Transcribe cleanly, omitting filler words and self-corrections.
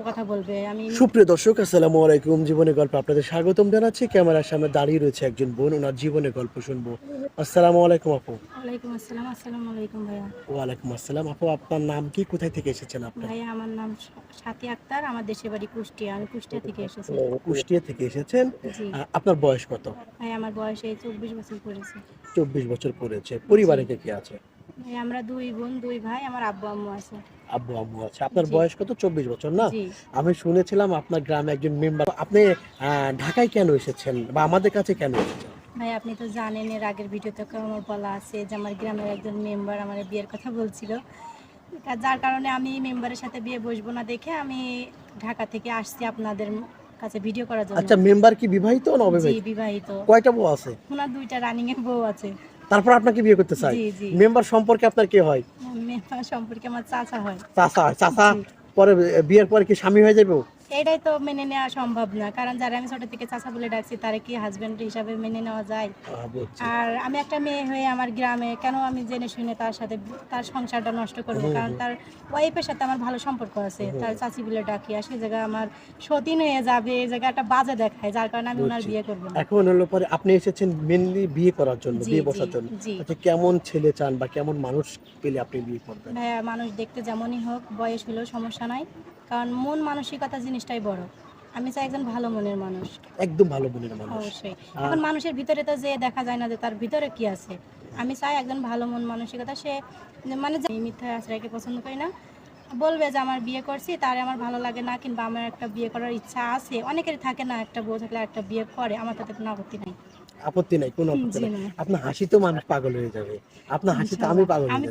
কথা বলবে। আমি সুপ্রিয় দর্শক, আসসালামু আলাইকুম। জীবনের গল্প আপনাদের স্বাগতম জানাচ্ছি। ক্যামেরার সামনে দাঁড়িয়ে রয়েছে একজন বোন, ওনার জীবনের গল্প শুনবো। আসসালামু আলাইকুম আপু। ওয়ালাইকুম আসসালাম। আসসালামু আলাইকুম ভাইয়া। ওয়ালাইকুম আসসালাম আপু, আপনার নাম কি, কোথায় থেকে এসেছেন আপনি? ভাইয়া আমার নাম সাথী আক্তার, আমার দেশের বাড়ি কুষ্টিয়া। আমি কুষ্টিয়া থেকে এসেছি। কুষ্টিয়া থেকে এসেছেন। জি আপনার বয়স কত? ভাই, আমার বয়স এই 24 বছর পড়েছে। 24 বছর পড়েছে। জি পরিবারে কে কে আছে? ভাই, আমরা দুই বোন দুই ভাই, আমার আব্বু আম্মু আছে। আব্বু আম্মু আছে। আপনার জি বয়স কত? 24 বছর না? জি আমি শুনেছিলাম আপনার গ্রামে একজন মেম্বার। আপনি ঢাকায় কেন এসেছেন বা আমাদের কাছে কেন এসেছেন? ভাই, আপনি তো জানেন এর আগের ভিডিওতে আমার বলা আছে যে আমার গ্রামের একজন মেম্বার আমার বিয়ের কথা বলছিল, যার কারণে আমি মেম্বারের সাথে বিয়ে বসবো না দেখে আমি ঢাকা থেকে আসছি আপনাদের কাছে ভিডিও করার জন্য। আচ্ছা, মেম্বার কি বিবাহিত না জি অবিবাহিত? বিবাহিত। কয়টা বউ আছে? ওনার 2টা রানিং এর বউ আছে। তারপর আপনাকে বিয়ে করতে চাই? জি জি মেম্বার সম্পর্কে আপনার কে হয়? মেম্বার সম্পর্কে আমার চাচা হয়। চাচা হয়। চাচা জি, পরে বিয়ের পরে কি স্বামী হয়ে যাবে ও? এটাই তো মেনে নেওয়া সম্ভব না, কারণ যারা আমি ছোট থেকে চাচা বলে ডাকছি তারা কি হাজবেন্ড হিসাবে মেনে নেওয়া যায়? বুঝছি। আর আমি একটা মেয়ে হয়ে আমার গ্রামে কেন আমি জেনে শুনে তার সাথে তার সংসারটা নষ্ট করবো? কারণ তার ওয়াইফের সাথে আমার ভালো সম্পর্ক আছে, তার চাচি বলে ডাকি, আর সেই জায়গায় আমার সতীন হয়ে যাবে, এই জায়গাটা বাজে দেখায়, যার কারণে আমি ওনার বুঝছি। বিয়ে করবো না। এখন হলো পরে আপনি এসেছেন মেনলি বিয়ে করার জন্য, জি বিয়ে জি বসার জন্য। জি আচ্ছা, কেমন ছেলে চান বা কেমন মানুষ পেলে আপনি বিয়ে করবেন? ভাইয়া, মানুষ দেখতে যেমনই হোক, বয়স হলেও সমস্যা নাই, কারণ মন মানসিকতা জিনিসটাই বড়। আমি চাই একজন ভালো মনের মানুষ। একদম ভালো মনের মানুষ। অবশ্যই। আহ, এখন মানুষের ভিতরে তো যে দেখা যায় না যে তার ভিতরে কি আছে। আমি চাই একজন ভালো মন মানসিকতা, সে মানে আমি মিথ্যা আশ্রয়কে পছন্দ করি না। বলবে যে আমার বিয়ে করছি, তারে আমার ভালো লাগে না, কিংবা আমার একটা বিয়ে করার ইচ্ছা আছে, অনেকেরই থাকে না, একটা বউ থাকলে একটা বিয়ে করে, আমার তাতে কোনো আপত্তি নাই। আপত্তি নাই, কোনো আপত্তি জি নাই। না, আপনার হাসি তো মানুষ পাগল হয়ে যাবে। আপনার হাসিতে আমি ইনশাআল্লাহ। পাগল হয়ে আমি যাবো।